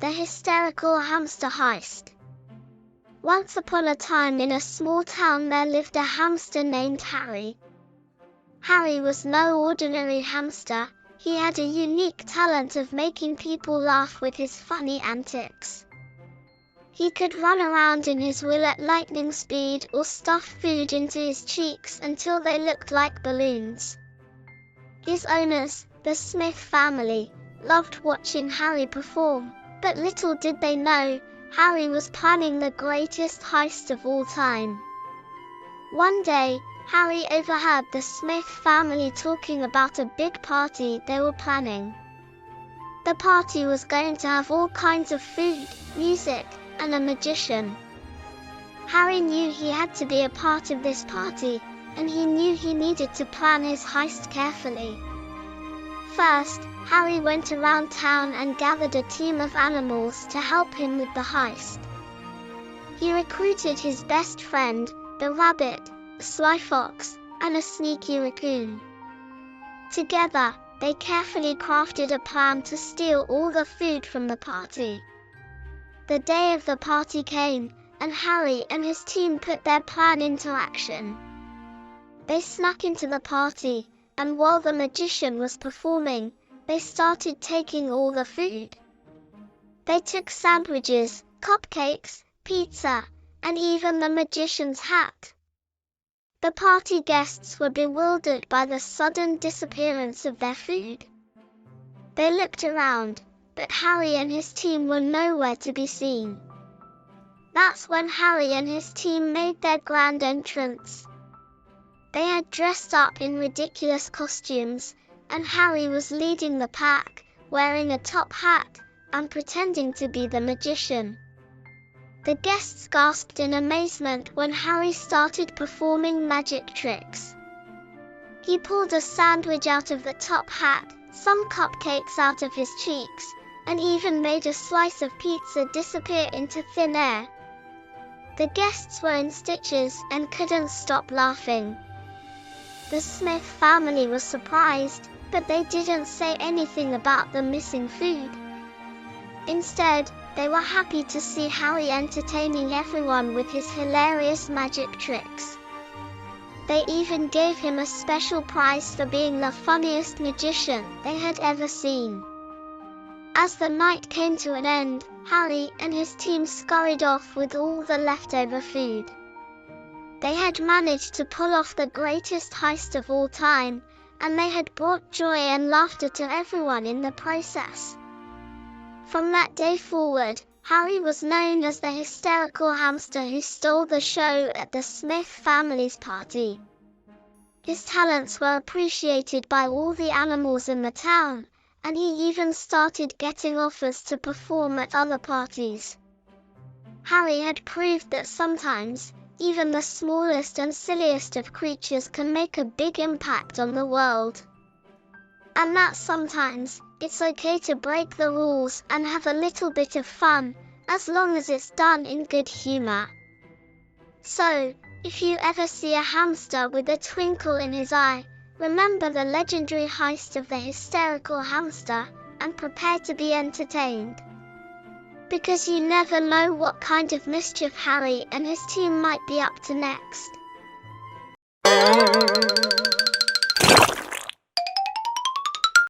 The Hysterical Hamster Heist. Once upon a time in a small town there lived a hamster named Harry. Harry was no ordinary hamster. He had a unique talent of making people laugh with his funny antics. He could run around in his wheel at lightning speed or stuff food into his cheeks until they looked like balloons. His owners, the Smith family, loved watching Harry perform, but little did they know, Harry was planning the greatest heist of all time. One day, Harry overheard the Smith family talking about a big party they were planning. The party was going to have all kinds of food, music, and a magician. Harry knew he had to be a part of this party, and he knew he needed to plan his heist carefully. First, Harry went around town and gathered a team of animals to help him with the heist. He recruited his best friend, the rabbit, a sly fox, and a sneaky raccoon. Together, they carefully crafted a plan to steal all the food from the party. The day of the party came, and Harry and his team put their plan into action. They snuck into the party, and while the magician was performing, they started taking all the food. They took sandwiches, cupcakes, pizza, and even the magician's hat. The party guests were bewildered by the sudden disappearance of their food. They looked around, but Harry and his team were nowhere to be seen. That's when Harry and his team made their grand entrance. They had dressed up in ridiculous costumes, and Harry was leading the pack, wearing a top hat, and pretending to be the magician. The guests gasped in amazement when Harry started performing magic tricks. He pulled a sandwich out of the top hat, some cupcakes out of his cheeks, and even made a slice of pizza disappear into thin air. The guests were in stitches and couldn't stop laughing. The Smith family was surprised, but they didn't say anything about the missing food. Instead, they were happy to see Harry entertaining everyone with his hilarious magic tricks. They even gave him a special prize for being the funniest magician they had ever seen. As the night came to an end, Harry and his team scurried off with all the leftover food. They had managed to pull off the greatest heist of all time, and they had brought joy and laughter to everyone in the process. From that day forward, Harry was known as the hysterical hamster who stole the show at the Smith family's party. His talents were appreciated by all the animals in the town, and he even started getting offers to perform at other parties. Harry had proved that sometimes, even the smallest and silliest of creatures can make a big impact on the world. And that sometimes, it's okay to break the rules and have a little bit of fun, as long as it's done in good humor. So, if you ever see a hamster with a twinkle in his eye, remember the legendary heist of the hysterical hamster, and prepare to be entertained. Because you never know what kind of mischief Harry and his team might be up to next.